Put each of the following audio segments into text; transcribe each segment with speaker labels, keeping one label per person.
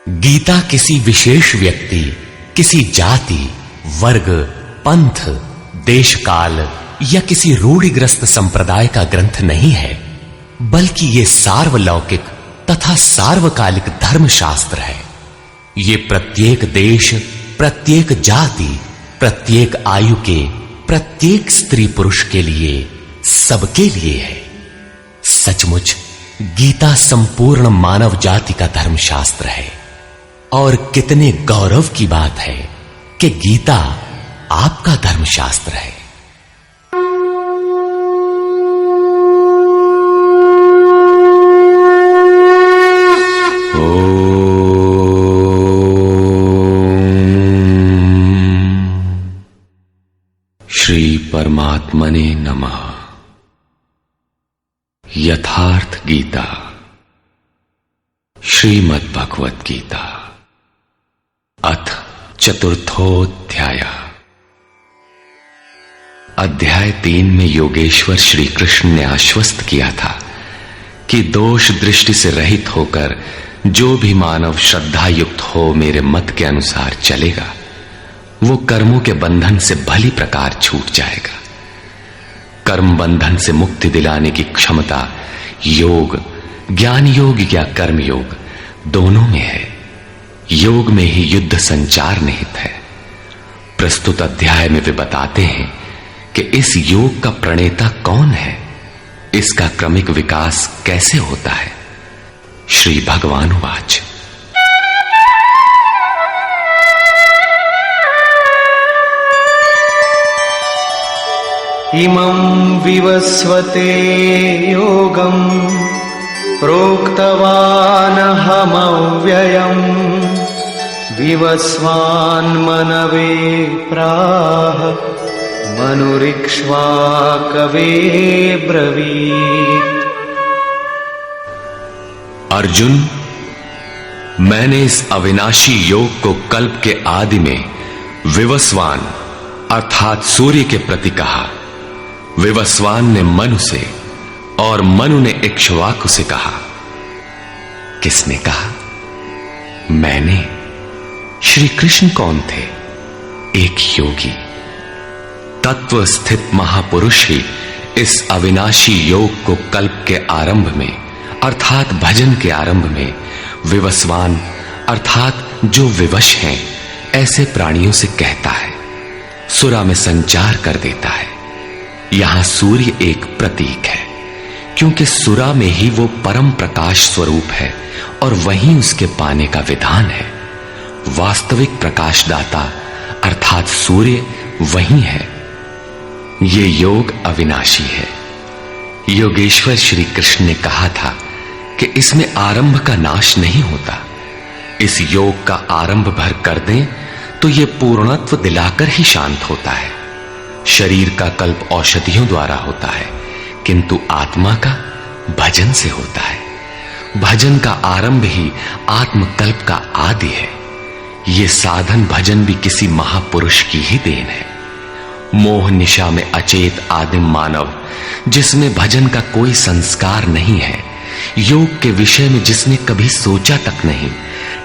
Speaker 1: गीता किसी विशेष व्यक्ति, किसी जाति, वर्ग, पंथ, देश काल या किसी रूढ़िग्रस्त संप्रदाय का ग्रंथ नहीं है, बल्कि ये सार्वलौकिक तथा सार्वकालिक धर्मशास्त्र है। ये प्रत्येक देश, प्रत्येक जाति, प्रत्येक आयु के, प्रत्येक स्त्री पुरुष के लिए, सबके लिए है। सचमुच गीता संपूर्ण मानव जाति का धर्मशास्त्र है और कितने गौरव की बात है कि गीता आपका धर्मशास्त्र है।
Speaker 2: श्री परमात्मने नमः। यथार्थ गीता, श्रीमद् भगवत गीता, अथ चतुर्थोध्याय। अध्याय 3 में योगेश्वर श्री कृष्ण ने आश्वस्त किया था कि दोष दृष्टि से रहित होकर जो भी मानव श्रद्धा युक्त हो मेरे मत के अनुसार चलेगा, वो कर्मों के बंधन से भली प्रकार छूट जाएगा। कर्म बंधन से मुक्ति दिलाने की क्षमता योग, ज्ञान योग या कर्म योग दोनों में है। योग में ही युद्ध संचार निहित है। प्रस्तुत अध्याय में वे बताते हैं कि इस योग का प्रणेता कौन है, इसका क्रमिक विकास कैसे होता है। श्री भगवान वाच।
Speaker 3: इमं विवस्वते योगं प्रोक्तवानहमव्ययम् विवस्वान्मनवे प्राह मनुरिक्ष्वाकवे ब्रवीत्।
Speaker 2: अर्जुन, मैंने इस अविनाशी योग को कल्प के आदि में विवस्वान अर्थात सूर्य के प्रति कहा। विवस्वान ने मनु से और मनु ने इक्ष्वाकु से कहा। किसने कहा? मैंने। श्री कृष्ण कौन थे? एक योगी, तत्व स्थित महापुरुष ही इस अविनाशी योग को कल्प के आरंभ में अर्थात भजन के आरंभ में विवस्वान अर्थात जो विवश हैं ऐसे प्राणियों से कहता है, सुरा में संचार कर देता है। यहां सूर्य एक प्रतीक है, क्योंकि सुरा में ही वो परम प्रकाश स्वरूप है और वहीं उसके पाने का विधान है। वास्तविक प्रकाशदाता अर्थात सूर्य वहीं है। ये योग अविनाशी है। योगेश्वर श्री कृष्ण ने कहा था कि इसमें आरंभ का नाश नहीं होता। इस योग का आरंभ भर कर दें तो ये पूर्णत्व दिलाकर ही शांत होता है। शरीर का कल्प औषधियों द्वारा होता है, किंतु आत्मा का भजन से होता है। भजन का आरंभ ही आत्मकल्प का आदि है। ये साधन भजन भी किसी महापुरुष की ही देन है। मोह निशा में अचेत आदिम मानव, जिसमें भजन का कोई संस्कार नहीं है, योग के विषय में जिसने कभी सोचा तक नहीं,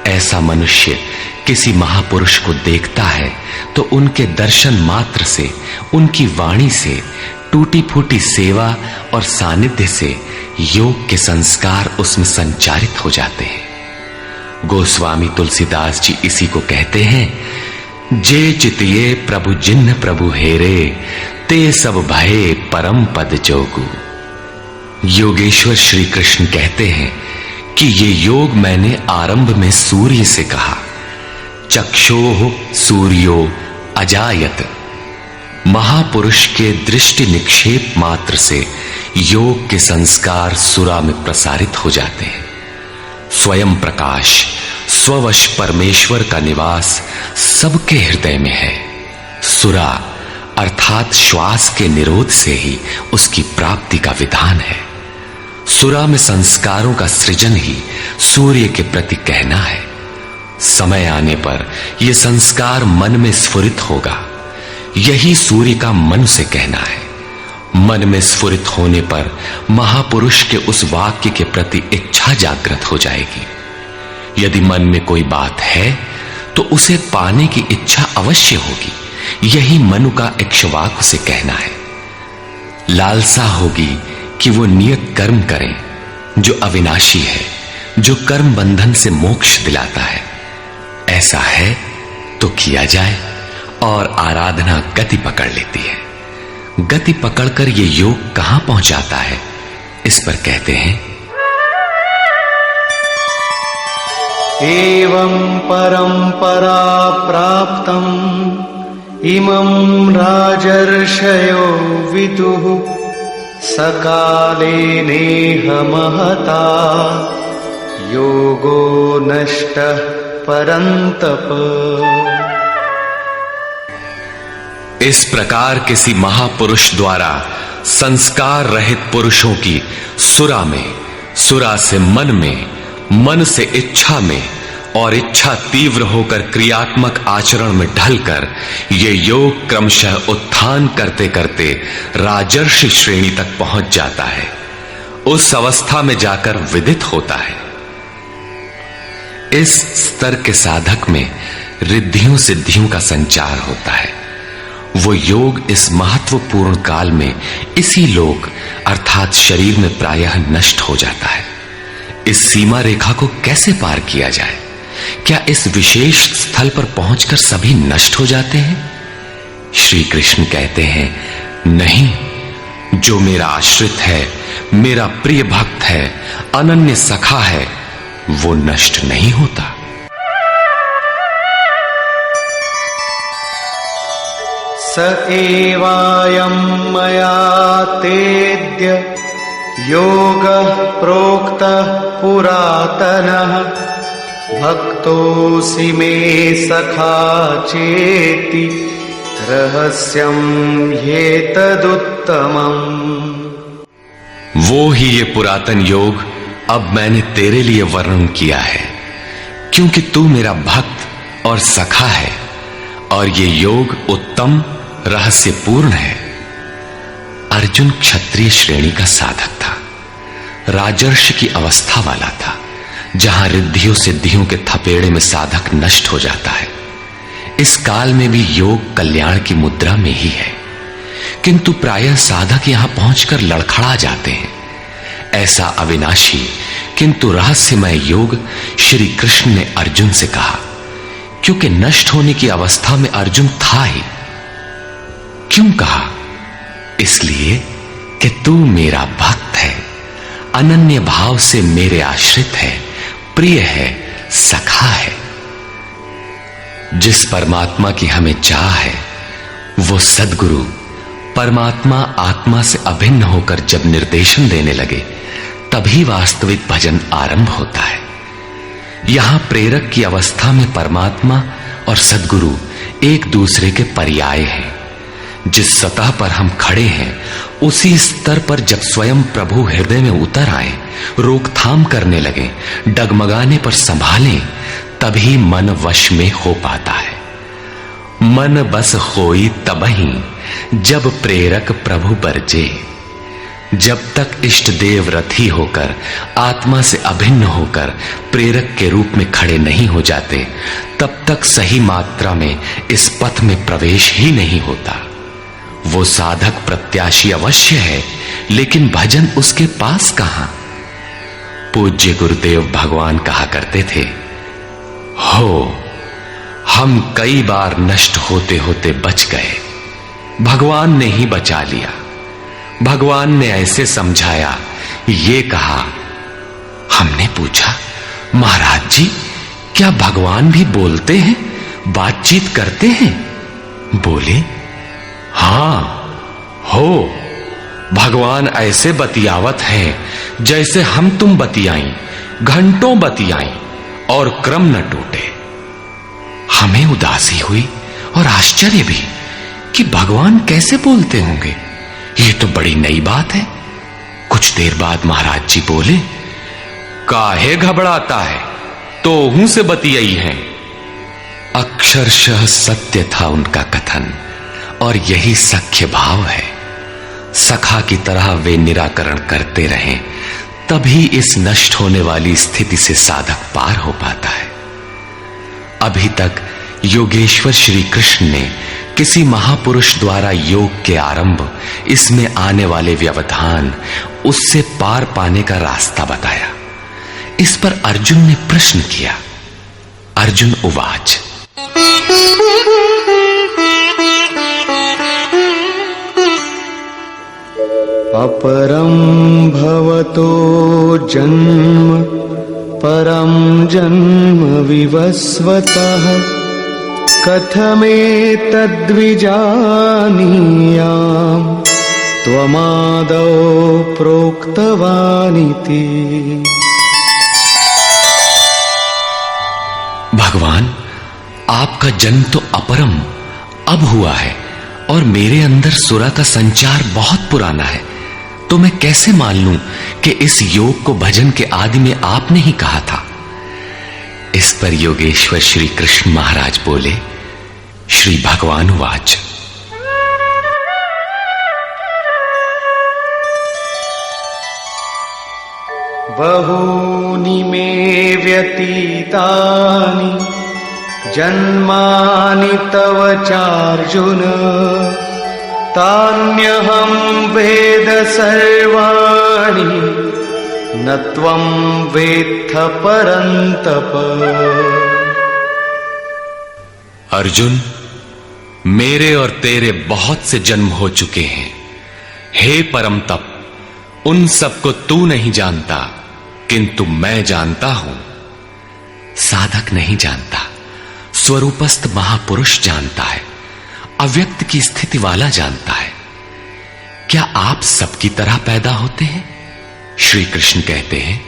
Speaker 2: ऐसा मनुष्य किसी महापुरुष को देखता है तो उनके दर्शन मात्र से, उनकी वाणी से, टूटी फूटी सेवा और सानिध्य से योग के संस्कार उसमें संचारित हो जाते हैं। गोस्वामी तुलसीदास जी इसी को कहते हैं, जे चितिये प्रभु जिन्न प्रभु हेरे, ते सब भये परम पद जोगु। योगेश्वर श्री कृष्ण कहते हैं कि ये योग मैंने आरंभ में सूर्य से कहा। चक्षोः सूर्यो अजायत। महापुरुष के दृष्टि निक्षेप मात्र से योग के संस्कार सुरा में प्रसारित हो जाते हैं। स्वयं प्रकाश, स्ववश परमेश्वर का निवास सबके हृदय में है। सुरा अर्थात श्वास के निरोध से ही उसकी प्राप्ति का विधान है। सुरा में संस्कारों का सृजन ही सूर्य के प्रति कहना है। समय आने पर यह संस्कार मन में स्फुरित होगा। यही सूर्य का मन से कहना है। मन में स्फुरित होने पर महापुरुष के उस वाक्य के प्रति इच्छा जागृत हो जाएगी। यदि मन में कोई बात है तो उसे पाने की इच्छा अवश्य होगी। यही मनु का इक्ष्वाकु से कहना है। लालसा होगी कि वो नियत कर्म करें जो अविनाशी है, जो कर्म बंधन से मोक्ष दिलाता है। ऐसा है तो किया जाए और आराधना गति पकड़ लेती है। गति पकड़कर ये योग कहां पहुंचाता है, इस पर कहते हैं,
Speaker 3: एवं परंपरा प्राप्तम इमं राजर्षयो विदुः सकाले नेह महता योगो नष्टः परंतप।
Speaker 2: इस प्रकार किसी महापुरुष द्वारा संस्कार रहित पुरुषों की सुरा में, सुरा से मन में, मन से इच्छा में और इच्छा तीव्र होकर क्रियात्मक आचरण में ढलकर ये योग क्रमशः उत्थान करते करते राजर्षि श्रेणी तक पहुंच जाता है। उस अवस्था में जाकर विदित होता है। इस स्तर के साधक में रिद्धियों सिद्धियों का संचार होता है। वो योग इस महत्वपूर्ण काल में इसी लोक अर्थात शरीर में प्रायः नष्ट हो जाता है। इस सीमा रेखा को कैसे पार किया जाए? क्या इस विशेष स्थल पर पहुंचकर सभी नष्ट हो जाते हैं? श्री कृष्ण कहते हैं, नहीं, जो मेरा आश्रित है, मेरा प्रिय भक्त है, अनन्य सखा है, वो नष्ट नहीं होता।
Speaker 3: स एवायं मया तेद्य योगः प्रोक्तः पुरातनः भक्तोऽसि मे सखा चेति रहस्यं ह्येतदुत्तमम्।
Speaker 2: वो ही ये पुरातन योग अब मैंने तेरे लिए वर्णन किया है, क्योंकि तू मेरा भक्त और सखा है और ये योग उत्तम रहस्यपूर्ण है। अर्जुन क्षत्रिय श्रेणी का साधक था, राजर्षि की अवस्था वाला था, जहां रिद्धियों सिद्धियों के थपेड़े में साधक नष्ट हो जाता है। इस काल में भी योग कल्याण की मुद्रा में ही है, किंतु प्रायः साधक यहां पहुंचकर लड़खड़ा जाते हैं। ऐसा अविनाशी किंतु रहस्यमय योग श्री कृष्ण ने अर्जुन से कहा, क्योंकि नष्ट होने की अवस्था में अर्जुन था ही। क्यों कहा? इसलिए कि तू मेरा भक्त है, अनन्य भाव से मेरे आश्रित है, प्रिय है, सखा है। जिस परमात्मा की हमें चाह है, वो सद्गुरु परमात्मा आत्मा से अभिन्न होकर जब निर्देशन देने लगे, तभी वास्तविक भजन आरंभ होता है। यहां प्रेरक की अवस्था में परमात्मा और सद्गुरु एक दूसरे के पर्याय हैं। जिस सतह पर हम खड़े हैं, उसी स्तर पर जब स्वयं प्रभु हृदय में उतर आए, रोकथाम करने लगे, डगमगाने पर संभालें, तभी मन वश में हो पाता है। मन बस होई तबही जब प्रेरक प्रभु बरजे। जब तक इष्ट देव रथी होकर, आत्मा से अभिन्न होकर प्रेरक के रूप में खड़े नहीं हो जाते, तब तक सही मात्रा में इस पथ में प्रवेश ही नहीं होता। वो साधक प्रत्याशी अवश्य है, लेकिन भजन उसके पास कहां? पूज्य गुरुदेव भगवान कहा करते थे, हो हम कई बार नष्ट होते होते बच गए, भगवान ने ही बचा लिया। भगवान ने ऐसे समझाया, ये कहा। हमने पूछा, महाराज जी, क्या भगवान भी बोलते हैं, बातचीत करते हैं? बोले, हां, हो, भगवान ऐसे बतियावत हैं जैसे हम तुम बतियाई, घंटों बतियाई और क्रम न टूटे। हमें उदासी हुई और आश्चर्य भी कि भगवान कैसे बोलते होंगे, ये तो बड़ी नई बात है। कुछ देर बाद महाराज जी बोले, काहे घबराता है, तो हूं से बतियाई है। अक्षरशः सत्य था उनका कथन, और यही सख्य भाव है। सखा की तरह वे निराकरण करते रहे, तभी इस नष्ट होने वाली स्थिति से साधक पार हो पाता है। अभी तक योगेश्वर श्री कृष्ण ने किसी महापुरुष द्वारा योग के आरंभ, इसमें आने वाले व्यवधान, उससे पार पाने का रास्ता बताया। इस पर अर्जुन ने प्रश्न किया। अर्जुन उवाच,
Speaker 3: अपरं भवतो जन्म परं जन्म विवस्वतः कथमेतद्विजानीयाम् त्वमादौ प्रोक्तवानिति।
Speaker 2: भगवान, आपका जन्म तो अपरम अब हुआ है और मेरे अंदर सुरा का संचार बहुत पुराना है, तो मैं कैसे मान लूं कि इस योग को भजन के आदि में आपने ही कहा था। इस पर योगेश्वर श्री कृष्ण महाराज बोले। श्री भगवान वाच,
Speaker 3: बहूनि मे व्यतीतानि जन्मानि तव चार्जुन तान्यहं वेद सर्वाणि न त्वं वेत्थ परन्तप।
Speaker 2: अर्जुन, मेरे और तेरे बहुत से जन्म हो चुके हैं। हे परम तप, उन सबको तू नहीं जानता, किंतु मैं जानता हूं। साधक नहीं जानता, स्वरूपस्थ महापुरुष जानता है, अव्यक्त की स्थिति वाला जानता है। क्या आप सबकी तरह पैदा होते हैं? श्री कृष्ण कहते हैं,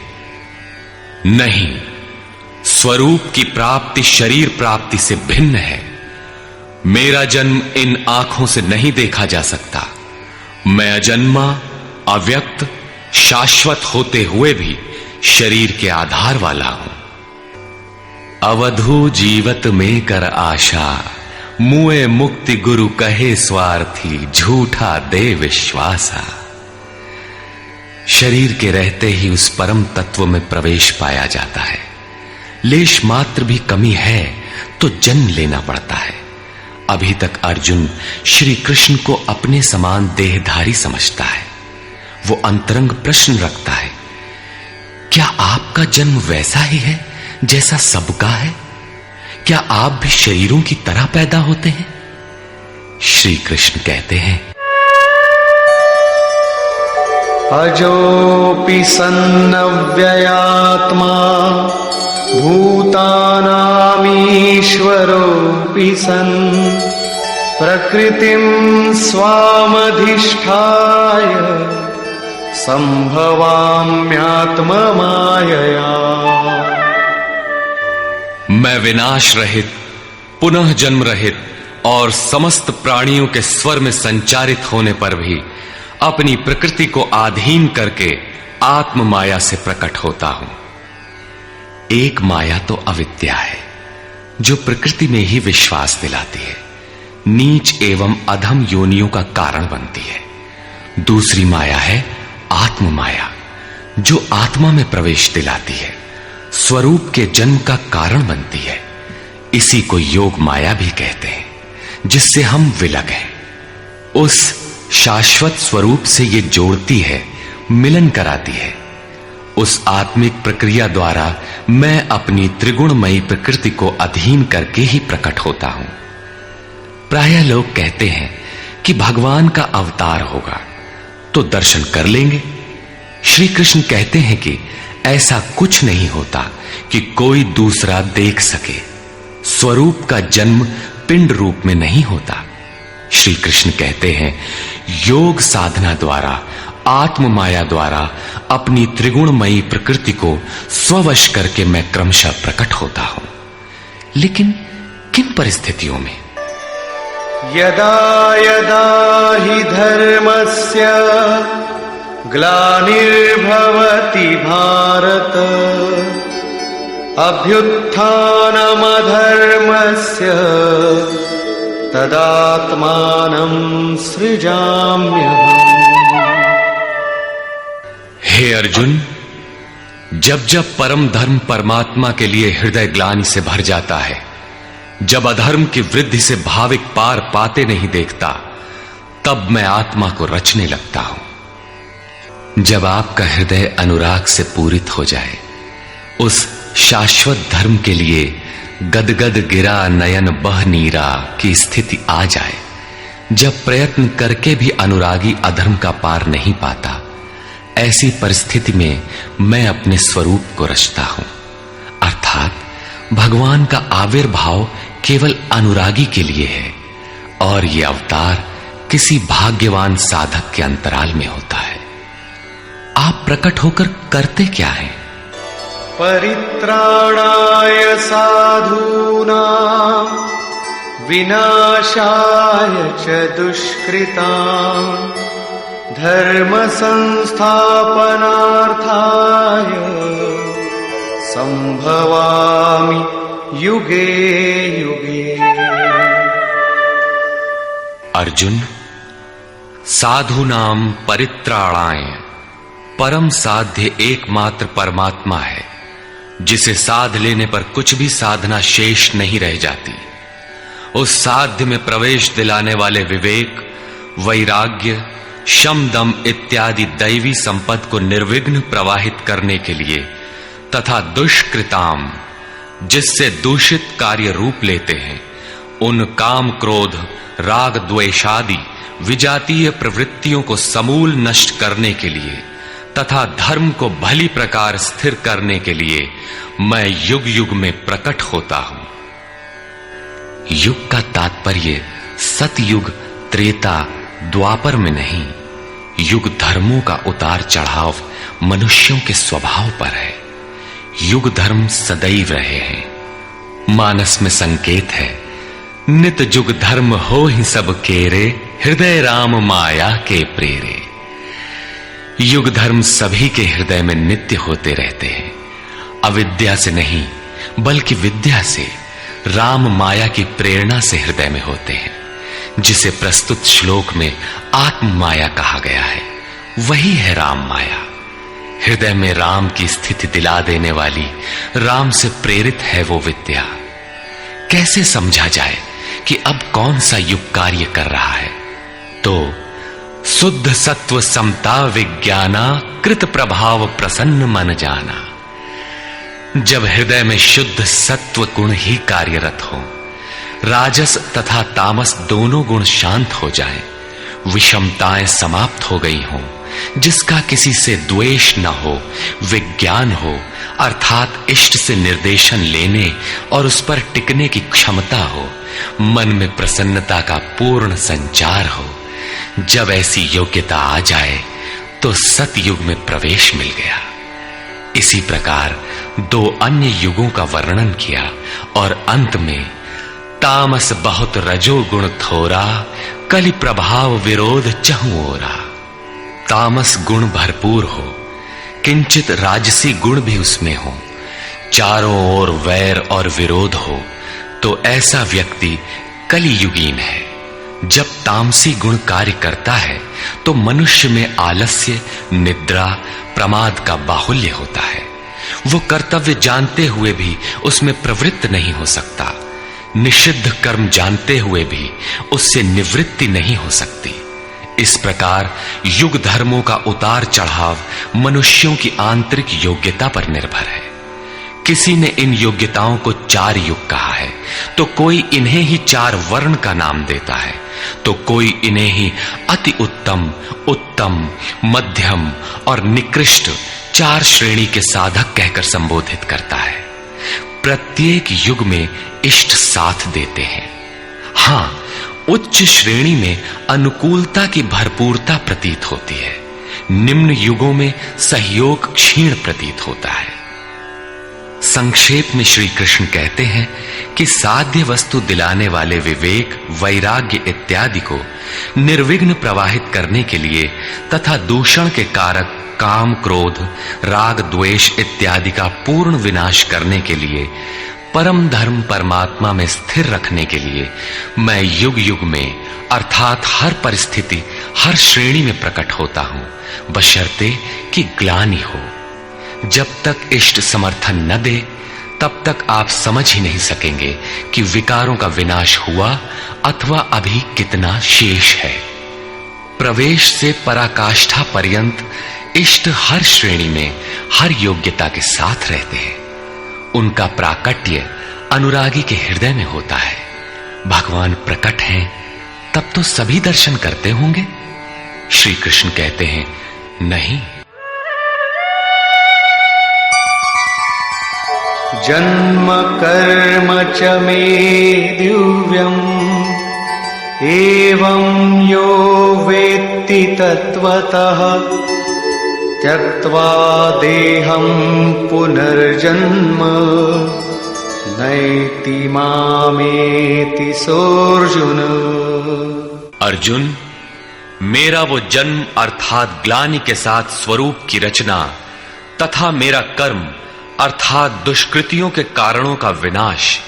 Speaker 2: नहीं, स्वरूप की प्राप्ति शरीर प्राप्ति से भिन्न है। मेरा जन्म इन आंखों से नहीं देखा जा सकता। मैं अजन्मा, अव्यक्त, शाश्वत होते हुए भी शरीर के आधार वाला हूं। अवधू जीवत में कर आशा, मुए मुक्ति गुरु कहे स्वार्थी, झूठा दे विश्वासा। शरीर के रहते ही उस परम तत्व में प्रवेश पाया जाता है। लेश मात्र भी कमी है तो जन्म लेना पड़ता है। अभी तक अर्जुन श्री कृष्ण को अपने समान देहधारी समझता है। वो अंतरंग प्रश्न रखता है, क्या आपका जन्म वैसा ही है जैसा सबका है? क्या आप भी शरीरों की तरह पैदा होते हैं? श्री कृष्ण कहते हैं,
Speaker 3: अजोऽपि सन्नव्ययात्मा भूतानामीश्वरोऽपि सन् प्रकृतिं स्वामधिष्ठाय संभवाम्यात्ममायया।
Speaker 2: मैं विनाश रहित, पुनः जन्म रहित और समस्त प्राणियों के स्वर में संचारित होने पर भी अपनी प्रकृति को अधीन करके आत्म माया से प्रकट होता हूं। एक माया तो अविद्या है, जो प्रकृति में ही विश्वास दिलाती है, नीच एवं अधम योनियों का कारण बनती है। दूसरी माया है आत्म माया, जो आत्मा में प्रवेश दिलाती है, स्वरूप के जन्म का कारण बनती है। इसी को योग माया भी कहते हैं, जिससे हम विलग हैं। उस शाश्वत स्वरूप से ये जोड़ती है, मिलन कराती है। उस आत्मिक प्रक्रिया द्वारा मैं अपनी त्रिगुणमयी प्रकृति को अधीन करके ही प्रकट होता हूं। प्रायः लोग कहते हैं कि भगवान का अवतार होगा तो दर्शन कर लेंगे। श्री कृष्ण कहते हैं कि ऐसा कुछ नहीं होता कि कोई दूसरा देख सके। स्वरूप का जन्म पिंड रूप में नहीं होता। श्री कृष्ण कहते हैं, योग साधना द्वारा, आत्म माया द्वारा अपनी त्रिगुणमयी प्रकृति को स्ववश करके मैं क्रमशः प्रकट होता हूं। लेकिन किन परिस्थितियों में?
Speaker 3: यदा यदा हि धर्मस्य ग्लानिर्भवति भारत अभ्युत्थानमधर्मस्य तदात्मानं सृजाम्यहम्।
Speaker 2: हे अर्जुन, जब जब परम धर्म परमात्मा के लिए हृदय ग्लानि से भर जाता है, जब अधर्म की वृद्धि से भाविक पार पाते नहीं देखता, तब मैं आत्मा को रचने लगता हूं। जब आपका हृदय अनुराग से पूरित हो जाए, उस शाश्वत धर्म के लिए गदगद गिरा नयन बह नीरा की स्थिति आ जाए, जब प्रयत्न करके भी अनुरागी अधर्म का पार नहीं पाता, ऐसी परिस्थिति में मैं अपने स्वरूप को रचता हूं। अर्थात भगवान का आविर्भाव केवल अनुरागी के लिए है और यह अवतार किसी भाग्यवान साधक के अंतराल में होता है। आप प्रकट होकर करते क्या हैं?
Speaker 3: परित्राणाय साधूनां विनाशाय च दुष्कृतां धर्म संस्थापनार्थाय संभवामि युगे युगे।
Speaker 2: अर्जुन, साधूनाम परित्राणाय परम साध्य एकमात्र परमात्मा है, जिसे साध लेने पर कुछ भी साधना शेष नहीं रह जाती। उस साध्य में प्रवेश दिलाने वाले विवेक, वैराग्य, शम दम इत्यादि दैवी संपद को निर्विघ्न प्रवाहित करने के लिए तथा दुष्कृताम, जिससे दूषित कार्य रूप लेते हैं, उन काम क्रोध राग द्वेषादि विजातीय प्रवृत्तियों को समूल नष्ट करने के लिए तथा धर्म को भली प्रकार स्थिर करने के लिए मैं युग युग में प्रकट होता हूं। युग का तात्पर्य सतयुग, त्रेता, द्वापर में नहीं। युग धर्मों का उतार चढ़ाव मनुष्यों के स्वभाव पर है। युग धर्म सदैव रहे हैं। मानस में संकेत है, नित जुग धर्म हो ही सब केरे, हृदय राम माया के प्रेरे। युग धर्म सभी के हृदय में नित्य होते रहते हैं। अविद्या से नहीं बल्कि विद्या से, राम माया की प्रेरणा से हृदय में होते हैं, जिसे प्रस्तुत श्लोक में आत्म माया कहा गया है। वही है राम माया। हृदय में राम की स्थिति दिला देने वाली, राम से प्रेरित है वो विद्या। कैसे समझा जाए कि अब कौन सा युग कार्य कर रहा है? तो शुद्ध सत्व समता विज्ञाना, कृत प्रभाव प्रसन्न मन जाना। जब हृदय में शुद्ध सत्व गुण ही कार्यरत हो, राजस तथा तामस दोनों गुण शांत हो जाएं, विषमताएं समाप्त हो गई हों, जिसका किसी से द्वेष न हो, विज्ञान हो, अर्थात इष्ट से निर्देशन लेने और उस पर टिकने की क्षमता हो, मन में प्रसन्नता का पूर्ण संचार हो, जब ऐसी योग्यता आ जाए तो सतयुग में प्रवेश मिल गया। इसी प्रकार दो अन्य युगों का वर्णन किया और अंत में तामस बहुत रजो गुण थोरा, कलि प्रभाव विरोध चहु ओरा। तामस गुण भरपूर हो, किंचित राजसी गुण भी उसमें हो, चारों ओर वैर और विरोध हो, तो ऐसा व्यक्ति कलियुगीन है। जब तामसी गुण कार्य करता है तो मनुष्य में आलस्य, निद्रा, प्रमाद का बाहुल्य होता है। वो कर्तव्य जानते हुए भी उसमें प्रवृत्त नहीं हो सकता, निषिद्ध कर्म जानते हुए भी उससे निवृत्ति नहीं हो सकती। इस प्रकार युग धर्मों का उतार चढ़ाव मनुष्यों की आंतरिक योग्यता पर निर्भर है। किसी ने इन योग्यताओं को 4 युग कहा है, तो कोई इन्हें ही 4 वर्ण का नाम देता है, तो कोई इन्हें ही अति उत्तम, उत्तम, मध्यम और निकृष्ट 4 श्रेणी के साधक कहकर संबोधित करता है। प्रत्येक युग में इष्ट साथ देते हैं। हां, उच्च श्रेणी में अनुकूलता की भरपूरता प्रतीत होती है, निम्न युगों में सहयोग क्षीण प्रतीत होता है। संक्षेप में श्री कृष्ण कहते हैं कि साध्य वस्तु दिलाने वाले विवेक, वैराग्य इत्यादि को निर्विघ्न प्रवाहित करने के लिए तथा दूषण के कारक काम, क्रोध, राग, द्वेष इत्यादि का पूर्ण विनाश करने के लिए, परम धर्म परमात्मा में स्थिर रखने के लिए मैं युग युग में अर्थात हर परिस्थिति, हर श्रेणी में प्रकट होता हूं, बशर्ते कि ग्लानि हो। जब तक इष्ट समर्थन न दे तब तक आप समझ ही नहीं सकेंगे कि विकारों का विनाश हुआ अथवा अभी कितना शेष है। प्रवेश से पराकाष्ठा पर्यंत इष्ट हर श्रेणी में हर योग्यता के साथ रहते हैं। उनका प्राकट्य अनुरागी के हृदय में होता है। भगवान प्रकट हैं तब तो सभी दर्शन करते होंगे। श्री कृष्ण कहते हैं, नहीं।
Speaker 3: जन्म कर्म च मे दिव्यम् एवं यो वेत्ति तत्वतः त्यक्त्वा देहं पुनर्जन्म नैति मामेति सोऽर्जुन।
Speaker 2: अर्जुन, मेरा वो जन्म अर्थात ग्लानि के साथ स्वरूप की रचना तथा मेरा कर्म अर्थात दुष्कृतियों के कारणों का विनाश,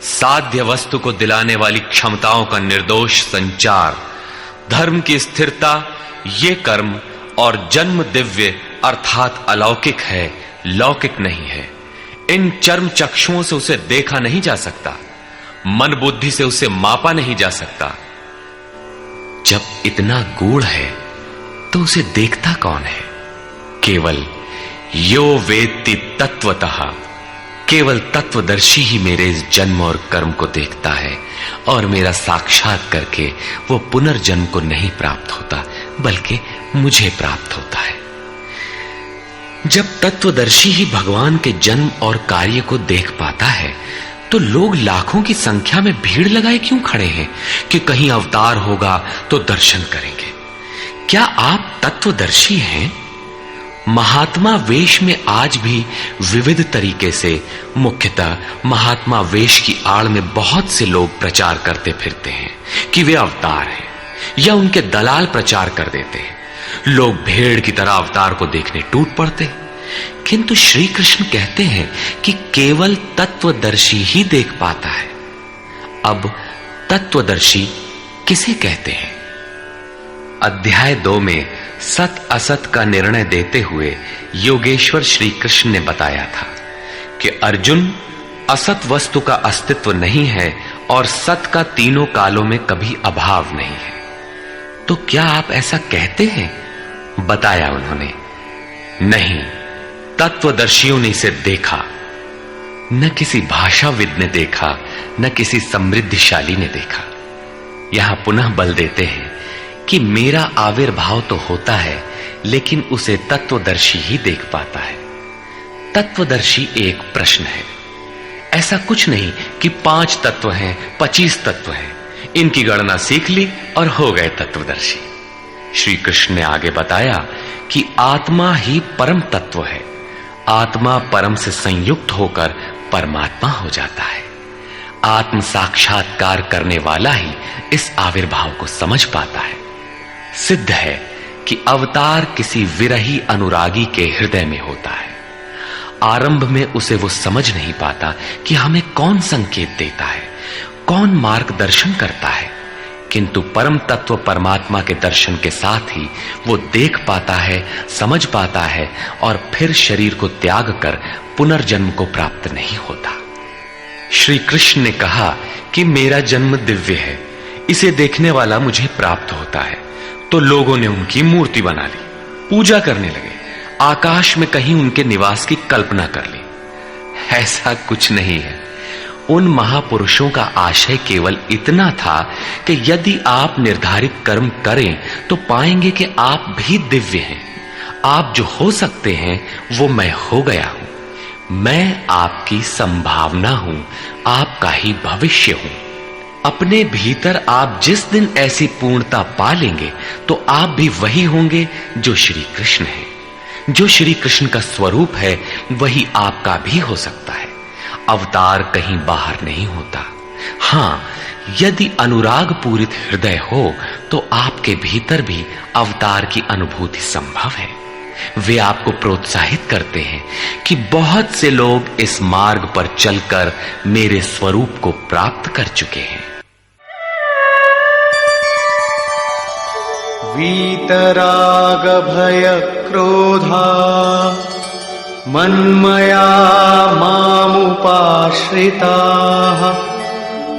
Speaker 2: साध्य वस्तु को दिलाने वाली क्षमताओं का निर्दोष संचार, धर्म की स्थिरता, ये कर्म और जन्म दिव्य अर्थात अलौकिक है, लौकिक नहीं है। इन चर्म चक्षुओं से उसे देखा नहीं जा सकता, मन बुद्धि से उसे मापा नहीं जा सकता। जब इतना गूढ़ है तो उसे देखता कौन है? केवल यो वेत्ति तत्वतः, केवल तत्वदर्शी ही मेरे इस जन्म और कर्म को देखता है और मेरा साक्षात करके वो पुनर्जन्म को नहीं प्राप्त होता बल्कि मुझे प्राप्त होता है। जब तत्वदर्शी ही भगवान के जन्म और कार्य को देख पाता है तो लोग लाखों की संख्या में भीड़ लगाए क्यों खड़े हैं कि कहीं अवतार होगा तो दर्शन करेंगे। क्या आप तत्वदर्शी हैं? महात्मा वेश में आज भी विविध तरीके से, मुख्यतः महात्मा वेश की आड़ में बहुत से लोग प्रचार करते फिरते हैं कि वे अवतार हैं, या उनके दलाल प्रचार कर देते हैं। लोग भेड़ की तरह अवतार को देखने टूट पड़ते हैं। किंतु श्री कृष्ण कहते हैं कि केवल तत्वदर्शी ही देख पाता है। अब तत्वदर्शी किसे कहते हैं? अध्याय 2 में सत असत का निर्णय देते हुए योगेश्वर श्री कृष्ण ने बताया था कि अर्जुन, असत वस्तु का अस्तित्व नहीं है और सत का तीनों कालों में कभी अभाव नहीं है। तो क्या आप ऐसा कहते हैं? बताया उन्होंने, नहीं, तत्वदर्शियों ने इसे देखा, न किसी भाषाविद ने देखा, न किसी समृद्धिशाली ने देखा। यहां पुनः बल देते हैं कि मेरा आविर्भाव तो होता है लेकिन उसे तत्वदर्शी ही देख पाता है। तत्वदर्शी एक प्रश्न है। ऐसा कुछ नहीं कि 5 तत्व हैं, 25 तत्व हैं, इनकी गणना सीख ली और हो गए तत्वदर्शी। श्री कृष्ण ने आगे बताया कि आत्मा ही परम तत्व है। आत्मा परम से संयुक्त होकर परमात्मा हो जाता है। आत्म साक्षात्कार करने वाला ही इस आविर्भाव को समझ पाता है। सिद्ध है कि अवतार किसी विरही अनुरागी के हृदय में होता है। आरंभ में उसे वो समझ नहीं पाता कि हमें कौन संकेत देता है, कौन मार्गदर्शन करता है, किंतु परम तत्व परमात्मा के दर्शन के साथ ही वो देख पाता है, समझ पाता है और फिर शरीर को त्याग कर पुनर्जन्म को प्राप्त नहीं होता। श्री कृष्ण ने कहा कि मेरा जन्म दिव्य है, इसे देखने वाला मुझे प्राप्त होता है। तो लोगों ने उनकी मूर्ति बना ली, पूजा करने लगे, आकाश में कहीं उनके निवास की कल्पना कर ली। ऐसा कुछ नहीं है। उन महापुरुषों का आशय केवल इतना था कि यदि आप निर्धारित कर्म करें तो पाएंगे कि आप भी दिव्य हैं। आप जो हो सकते हैं वो मैं हो गया हूं। मैं आपकी संभावना हूं, आपका ही भविष्य हूं। अपने भीतर आप जिस दिन ऐसी पूर्णता पा लेंगे तो आप भी वही होंगे जो श्री कृष्ण है। जो श्री कृष्ण का स्वरूप है वही आपका भी हो सकता है। अवतार कहीं बाहर नहीं होता। हां, यदि अनुराग पूरित हृदय हो तो आपके भीतर भी अवतार की अनुभूति संभव है। वे आपको प्रोत्साहित करते हैं कि बहुत से लोग इस मार्ग पर चलकर मेरे स्वरूप को प्राप्त कर चुके हैं।
Speaker 3: वीतराग भय क्रोधा मन्मया मामुपाश्रिताः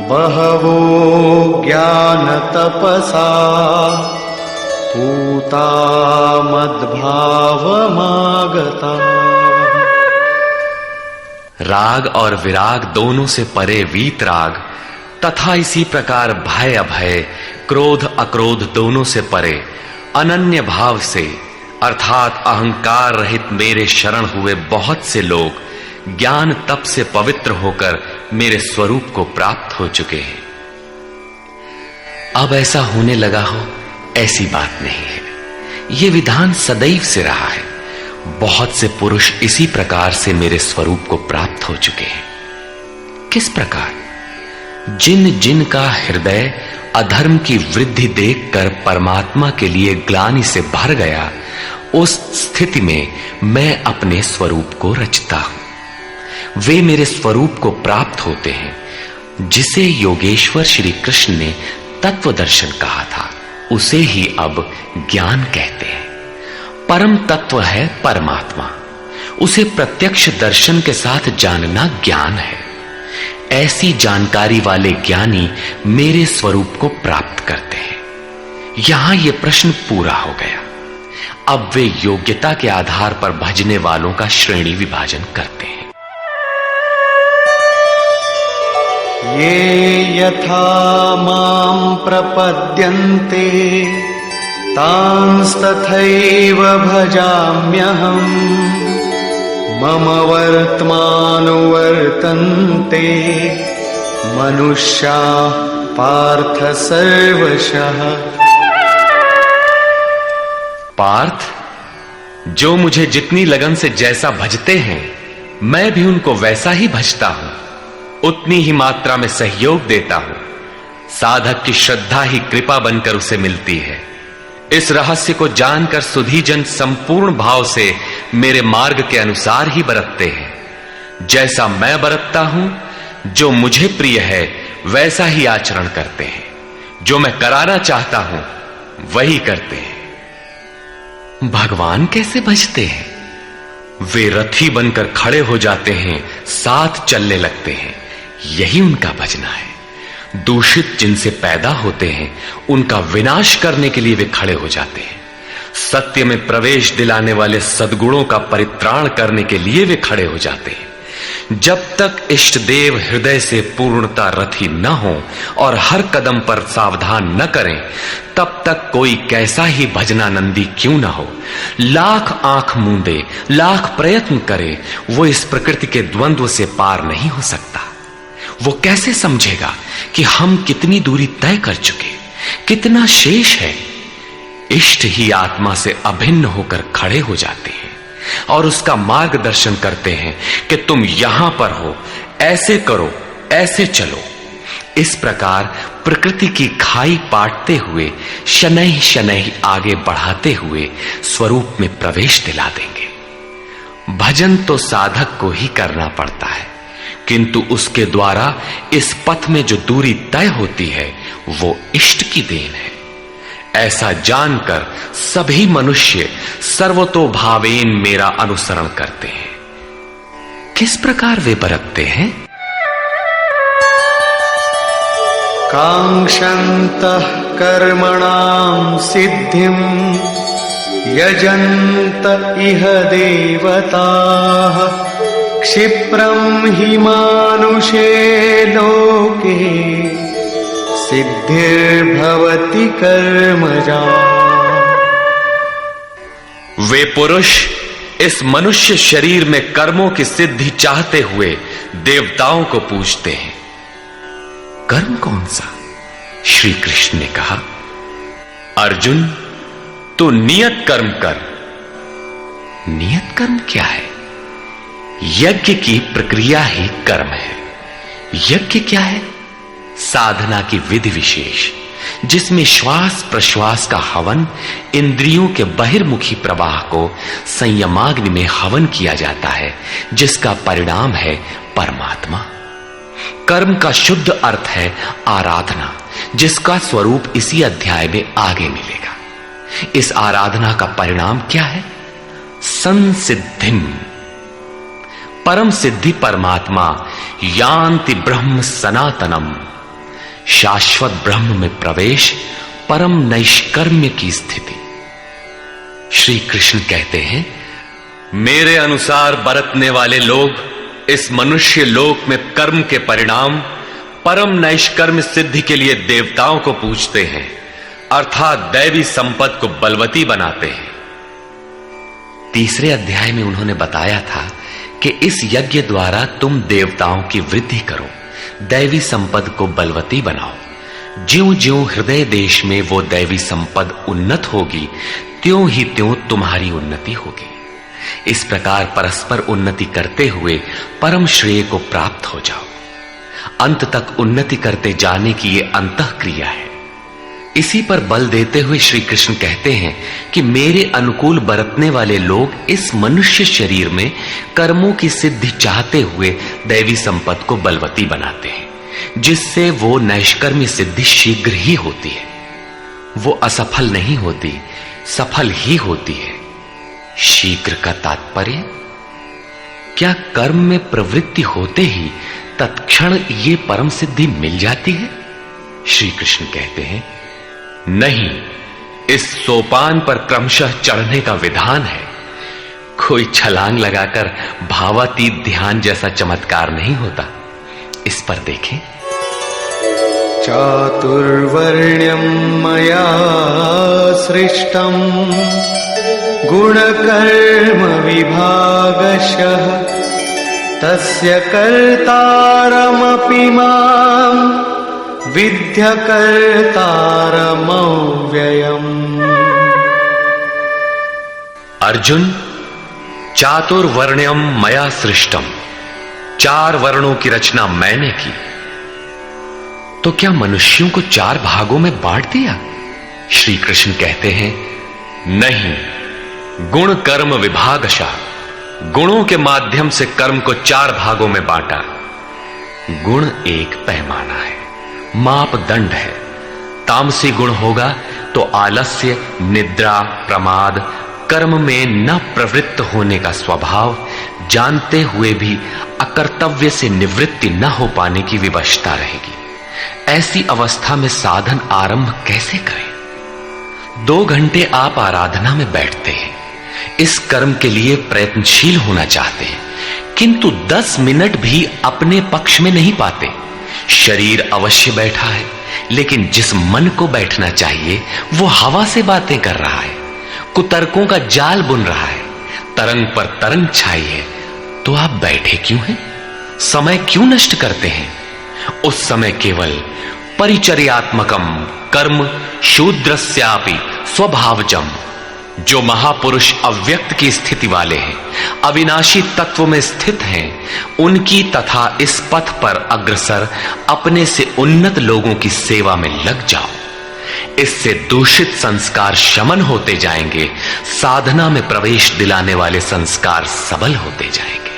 Speaker 3: बहवो ज्ञानतपसा पूता मद्भावमागता।
Speaker 2: राग और विराग दोनों से परे वीतराग तथा इसी प्रकार भय अभय, क्रोध अक्रोध दोनों से परे अनन्य भाव से अर्थात अहंकार रहित मेरे शरण हुए बहुत से लोग ज्ञान तप से पवित्र होकर मेरे स्वरूप को प्राप्त हो चुके हैं। अब ऐसा होने लगा हो ऐसी बात नहीं है, ये विधान सदैव से रहा है। बहुत से पुरुष इसी प्रकार से मेरे स्वरूप को प्राप्त हो चुके हैं। किस प्रकार? जिन जिन का हृदय अधर्म की वृद्धि देखकर परमात्मा के लिए ग्लानि से भर गया, उस स्थिति में मैं अपने स्वरूप को रचता हूं। वे मेरे स्वरूप को प्राप्त होते हैं, जिसे योगेश्वर श्री कृष्ण ने तत्व दर्शन कहा था, उसे ही अब ज्ञान कहते हैं। परम तत्व है परमात्मा, उसे प्रत्यक्ष दर्शन के साथ जानना ज्ञान है। ऐसी जानकारी वाले ज्ञानी मेरे स्वरूप को प्राप्त करते हैं। यहां यह प्रश्न पूरा हो गया। अब वे योग्यता के आधार पर भजने वालों का श्रेणी विभाजन करते हैं।
Speaker 3: ये यथा मां प्रपद्यन्ते तांस्तथैव भजाम्यहम् मम वर्त्मानुवर्तन्ते मनुष्याः पार्थ सर्वशः।
Speaker 2: पार्थ, जो मुझे जितनी लगन से जैसा भजते हैं, मैं भी उनको वैसा ही भजता हूं, उतनी ही मात्रा में सहयोग देता हूं। साधक की श्रद्धा ही कृपा बनकर उसे मिलती है। इस रहस्य को जानकर सुधीजन संपूर्ण भाव से मेरे मार्ग के अनुसार ही बरतते हैं। जैसा मैं बरतता हूं, जो मुझे प्रिय है वैसा ही आचरण करते हैं। जो मैं कराना चाहता हूं वही करते हैं। भगवान कैसे भजते हैं? वे रथी बनकर खड़े हो जाते हैं, साथ चलने लगते हैं, यही उनका भजना है। दूषित जिनसे पैदा होते हैं, उनका विनाश करने के लिए वे खड़े हो जाते हैं। सत्य में प्रवेश दिलाने वाले सद्गुणों का परित्राण करने के लिए वे खड़े हो जाते हैं। जब तक इष्ट देव हृदय से पूर्णता रथी न हो और हर कदम पर सावधान न करें, तब तक कोई कैसा ही भजनानंदी क्यों न हो, लाख आंख मूंदे, लाख प्रयत्न करे, वो इस प्रकृति के द्वंद्व से पार नहीं हो सकता। वो कैसे समझेगा कि हम कितनी दूरी तय कर चुके, कितना शेष है। इष्ट ही आत्मा से अभिन्न होकर खड़े हो जाते हैं और उसका मार्गदर्शन करते हैं कि तुम यहां पर हो, ऐसे करो, ऐसे चलो। इस प्रकार प्रकृति की खाई पाटते हुए शनैः शनैः आगे बढ़ाते हुए स्वरूप में प्रवेश दिला देंगे। भजन तो साधक को ही करना पड़ता है, किंतु उसके द्वारा इस पथ में जो दूरी तय होती है वो इष्ट की देन है। ऐसा जानकर सभी मनुष्य सर्वतोभावेन मेरा अनुसरण करते हैं। किस प्रकार वे बरतते हैं?
Speaker 3: कांक्षन्तः कर्मणां सिद्धिं यजन्त इह देवताः क्षिप्रं हि मानुषे लोके सिद्धिर्भवति कर्मजा।
Speaker 2: वे पुरुष इस मनुष्य शरीर में कर्मों की सिद्धि चाहते हुए देवताओं को पूजते हैं। कर्म कौन सा? श्री कृष्ण ने कहा, अर्जुन तू नियत कर्म कर। नियत कर्म क्या है? यज्ञ की प्रक्रिया ही कर्म है। यज्ञ क्या है? साधना की विधि विशेष, जिसमें श्वास प्रश्वास का हवन, इंद्रियों के बहिर्मुखी प्रवाह को संयमाग्नि में हवन किया जाता है, जिसका परिणाम है परमात्मा। कर्म का शुद्ध अर्थ है आराधना, जिसका स्वरूप इसी अध्याय में आगे मिलेगा। इस आराधना का परिणाम क्या है? संसिद्धिम,
Speaker 1: परम सिद्धि परमात्मा यान्ति ब्रह्म सनातनम, शाश्वत ब्रह्म में प्रवेश, परम नैष्कर्म्य की स्थिति। श्री कृष्ण कहते हैं, मेरे अनुसार बरतने वाले लोग इस मनुष्य लोक में कर्म के परिणाम परम नैष्कर्म्य सिद्धि के लिए देवताओं को पूजते हैं, अर्थात दैवी संपद को बलवती बनाते हैं। तीसरे अध्याय में उन्होंने बताया था कि इस यज्ञ द्वारा तुम देवताओं की वृद्धि करो, दैवी संपद को बलवती बनाओ। ज्यों ज्यों हृदय देश में वो दैवी संपद उन्नत होगी, त्यों ही त्यों तुम्हारी उन्नति होगी। इस प्रकार परस्पर उन्नति करते हुए परम श्रेय को प्राप्त हो जाओ। अंत तक उन्नति करते जाने की ये अंतःक्रिया है। इसी पर बल देते हुए श्री कृष्ण कहते हैं कि मेरे अनुकूल बरतने वाले लोग इस मनुष्य शरीर में कर्मों की सिद्धि चाहते हुए दैवी संपद को बलवती बनाते हैं, जिससे वो नैष्कर्म्य सिद्धि शीघ्र ही होती है। वो असफल नहीं होती, सफल ही होती है। शीघ्र का तात्पर्य, क्या कर्म में प्रवृत्ति होते ही तत्क्षण ये परम सिद्धि मिल जाती है? श्री कृष्ण कहते हैं, नहीं, इस सोपान पर क्रमशः चढ़ने का विधान है। कोई छलांग लगाकर भावातीत ध्यान जैसा चमत्कार नहीं होता। इस पर देखें,
Speaker 3: चातुर्वर्ण्यं मया सृष्टं गुणकर्म विभागशः तस्य कर्तारमपि मां विद्य कर्तारमव्ययम्।
Speaker 1: अर्जुन, चातुर्वर्ण्यम मया सृष्टम, 4 वर्णों की रचना मैंने की। तो क्या मनुष्यों को 4 भागों में बांट दिया? श्री कृष्ण कहते हैं, नहीं, गुण कर्म विभागशः, गुणों के माध्यम से कर्म को 4 भागों में बांटा। गुण एक पैमाना है, मापदंड है। तामसी गुण होगा तो आलस्य, निद्रा, प्रमाद, कर्म में न प्रवृत्त होने का स्वभाव, जानते हुए भी अकर्तव्य से निवृत्ति न हो पाने की विवशता रहेगी। ऐसी अवस्था में साधन आरंभ कैसे करें? 2 घंटे आप आराधना में बैठते हैं, इस कर्म के लिए प्रयत्नशील होना चाहते हैं, किंतु 10 मिनट भी अपने पक्ष में नहीं पाते। शरीर अवश्य बैठा है, लेकिन जिस मन को बैठना चाहिए वो हवा से बातें कर रहा है, कुतर्कों का जाल बुन रहा है, तरंग पर तरंग छाई है। तो आप बैठे क्यों हैं? समय क्यों नष्ट करते हैं? उस समय केवल परिचर्यात्मकम कर्म शूद्रस्यापि स्वभावजम, जो महापुरुष अव्यक्त की स्थिति वाले हैं, अविनाशी तत्व में स्थित हैं, उनकी तथा इस पथ पर अग्रसर अपने से उन्नत लोगों की सेवा में लग जाओ। इससे दूषित संस्कार शमन होते जाएंगे, साधना में प्रवेश दिलाने वाले संस्कार सबल होते जाएंगे।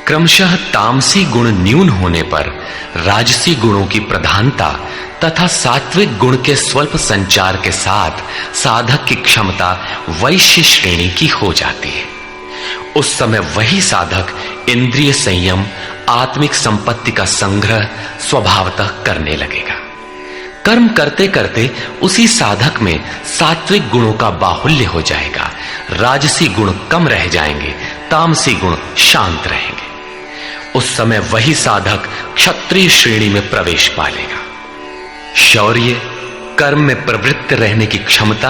Speaker 1: क्रमशः तामसी गुण न्यून होने पर राजसी गुणों की प्रधानता तथा सात्विक गुण के स्वल्प संचार के साथ साधक की क्षमता वैश्य श्रेणी की हो जाती है। उस समय वही साधक इंद्रिय संयम, आत्मिक संपत्ति का संग्रह स्वभावतः करने लगेगा। कर्म करते करते उसी साधक में सात्विक गुणों का बाहुल्य हो जाएगा, राजसी गुण कम रह जाएंगे, तामसी गुण शांत रहेंगे। उस समय वही साधक क्षत्रिय श्रेणी में प्रवेश पालेगा। शौर्य, कर्म में प्रवृत्त रहने की क्षमता,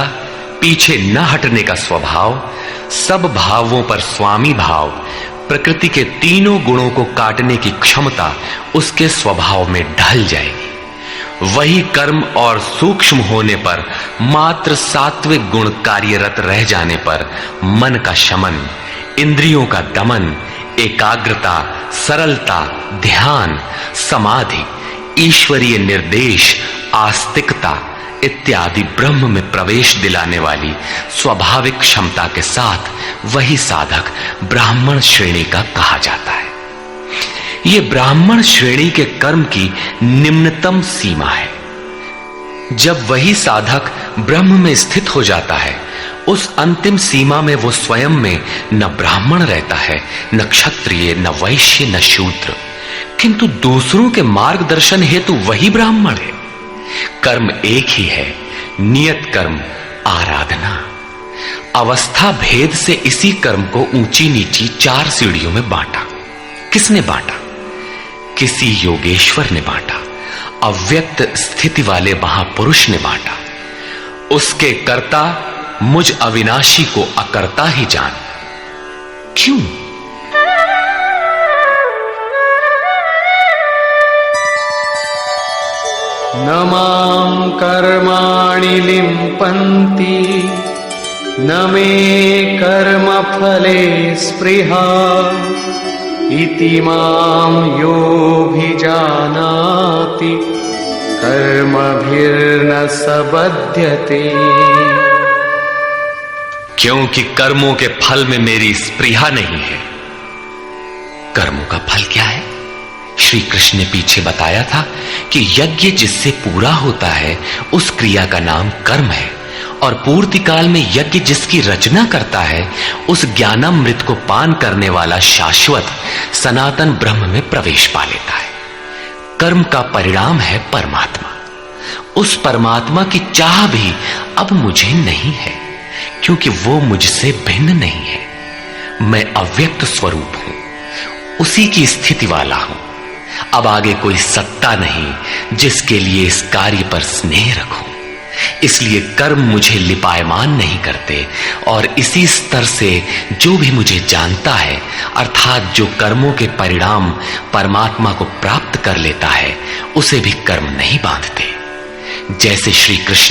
Speaker 1: पीछे न हटने का स्वभाव, सब भावों पर स्वामी भाव, प्रकृति के तीनों गुणों को काटने की क्षमता उसके स्वभाव में ढल जाएगी। वही कर्म और सूक्ष्म होने पर मात्र सात्विक गुण कार्यरत रह जाने पर मन का शमन, इंद्रियों का दमन, एकाग्रता, सरलता, ध्यान, समाधि, ईश्वरीय निर्देश, आस्तिकता इत्यादि ब्रह्म में प्रवेश दिलाने वाली स्वाभाविक क्षमता के साथ वही साधक ब्राह्मण श्रेणी का कहा जाता है। ये ब्राह्मण श्रेणी के कर्म की निम्नतम सीमा है।
Speaker 2: जब वही साधक ब्रह्म में स्थित हो जाता है, उस अंतिम सीमा में वो स्वयं में न ब्राह्मण रहता है, न क्षत्रिय, न वैश्य, न शूद्र, किंतु दूसरों के मार्गदर्शन हेतु वही ब्राह्मण है। कर्म एक ही है, नियत कर्म आराधना। अवस्था भेद से इसी कर्म को ऊंची नीची 4 सीढ़ियों में बांटा। किसने बांटा? किसी योगेश्वर ने बांटा, अव्यक्त स्थिति वाले महापुरुष ने बांटा। उसके कर्ता मुझ अविनाशी को अकर्ता ही जान। क्यों?
Speaker 3: न मां कर्माणि लिम्पन्ति न मे कर्मफले स्पृहा इति मां योऽभिजानाति कर्मभिर्न स बध्यते।
Speaker 2: क्योंकि कर्मों के फल में मेरी स्पृहा नहीं है। कर्मों का फल क्या है? श्री कृष्ण ने पीछे बताया था कि यज्ञ जिससे पूरा होता है उस क्रिया का नाम कर्म है, और पूर्ति काल में यज्ञ जिसकी रचना करता है उस ज्ञानामृत को पान करने वाला शाश्वत सनातन ब्रह्म में प्रवेश पा लेता है। कर्म का परिणाम है परमात्मा। उस परमात्मा की चाह भी अब मुझे नहीं है, क्योंकि वो मुझसे भिन्न नहीं है। मैं अव्यक्त स्वरूप हूं, उसी की स्थिति वाला हूं। अब आगे कोई सत्ता नहीं जिसके लिए इस कार्य पर स्नेह रखूं। इसलिए कर्म मुझे लिपायमान नहीं करते, और इसी स्तर से जो भी मुझे जानता है, अर्थात जो कर्मों के परिणाम परमात्मा को प्राप्त कर लेता है, उसे भी कर्म नहीं बांधते। जैसे श्री कृष्ण